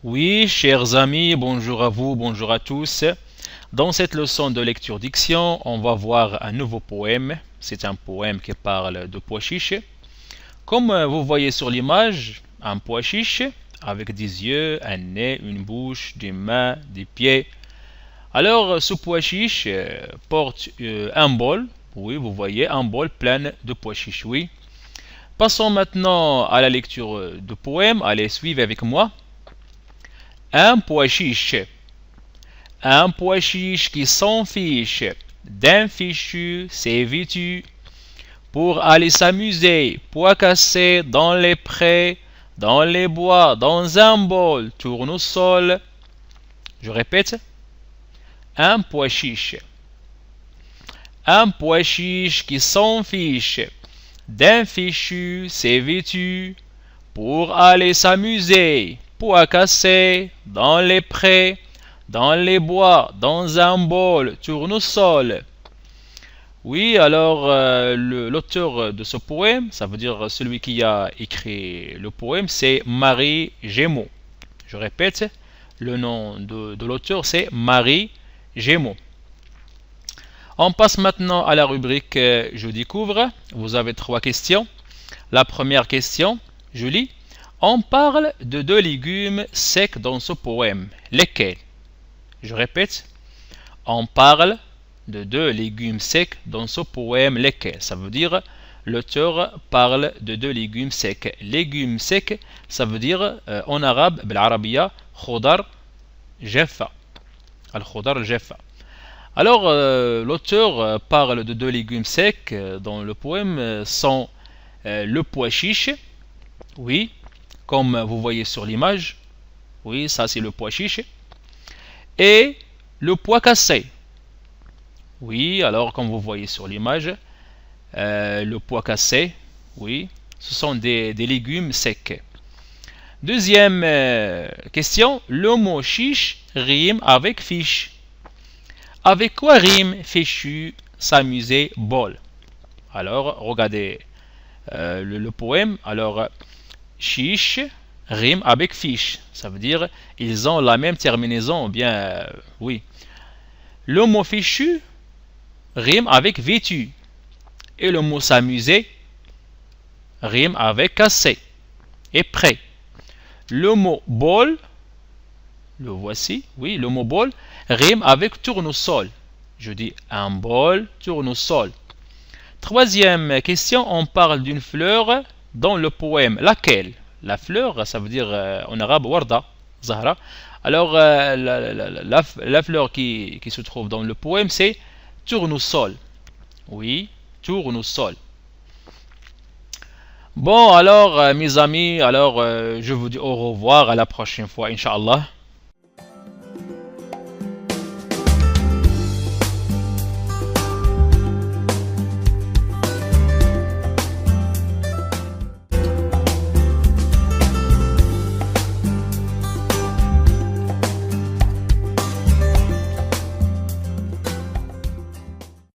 Oui, chers amis, bonjour à vous, bonjour à tous. Dans cette leçon de lecture diction, on va voir un nouveau poème. C'est un poème qui parle de pois chiches. Comme vous voyez sur l'image, un pois chiche avec des yeux, un nez, une bouche, des mains, des pieds. Alors, ce pois chiche porte un bol. Oui, vous voyez, un bol plein de pois chiches, oui. Passons maintenant à la lecture du poème. Allez, suivez avec moi. Un pois chiche. Un pois chiche qui s'en fiche d'un fichu, c'est vêtu pour aller s'amuser, pois cassé dans les prés, dans les bois, dans un bol, tournesol. Je répète, un pois chiche. Un pois chiche qui s'en fiche d'un fichu, c'est vêtu pour aller s'amuser, pois cassé dans les prés, dans les bois, dans un bol, tournesol. Oui, alors l'auteur de ce poème, ça veut dire celui qui a écrit le poème, c'est Marie Gémeaux. Je répète, le nom de l'auteur, c'est Marie Gémeaux. On passe maintenant à la rubrique Je découvre. Vous avez 3 questions. La première question, je lis. On parle de 2 légumes secs dans ce poème. Lesquels? Je répète, on parle de 2 légumes secs dans ce poème. Lesquels? Ça veut dire l'auteur parle de 2 légumes secs. Légumes secs, ça veut dire en arabe, بالعربية خضار جافة. الخضار الجافة. Alors, l'auteur parle de 2 légumes secs dans le poème sont le pois chiche, oui, comme vous voyez sur l'image, oui, ça c'est le pois chiche, et le pois cassé. Oui, alors comme vous voyez sur l'image, le pois cassé, oui, ce sont des légumes secs. Deuxième question, le mot chiche rime avec fiche. Avec quoi rime fichu, s'amuser, bol? Alors, regardez le poème. Alors, chiche rime avec fiche. Ça veut dire ils ont la même terminaison. Bien, oui. Le mot fichu rime avec vêtu. Et le mot s'amuser rime avec cassé et prêt. Le mot bol, le voici, oui, le mot bol rime avec tournesol. Je dis un bol, tournesol. Troisième question, on parle d'une fleur dans le poème. Laquelle? La fleur, ça veut dire en arabe warda, zahra. Alors, la fleur qui se trouve dans le poème, c'est tournesol. Oui, tournesol. Bon, alors, mes amis, alors, je vous dis au revoir à la prochaine fois, Inch'Allah.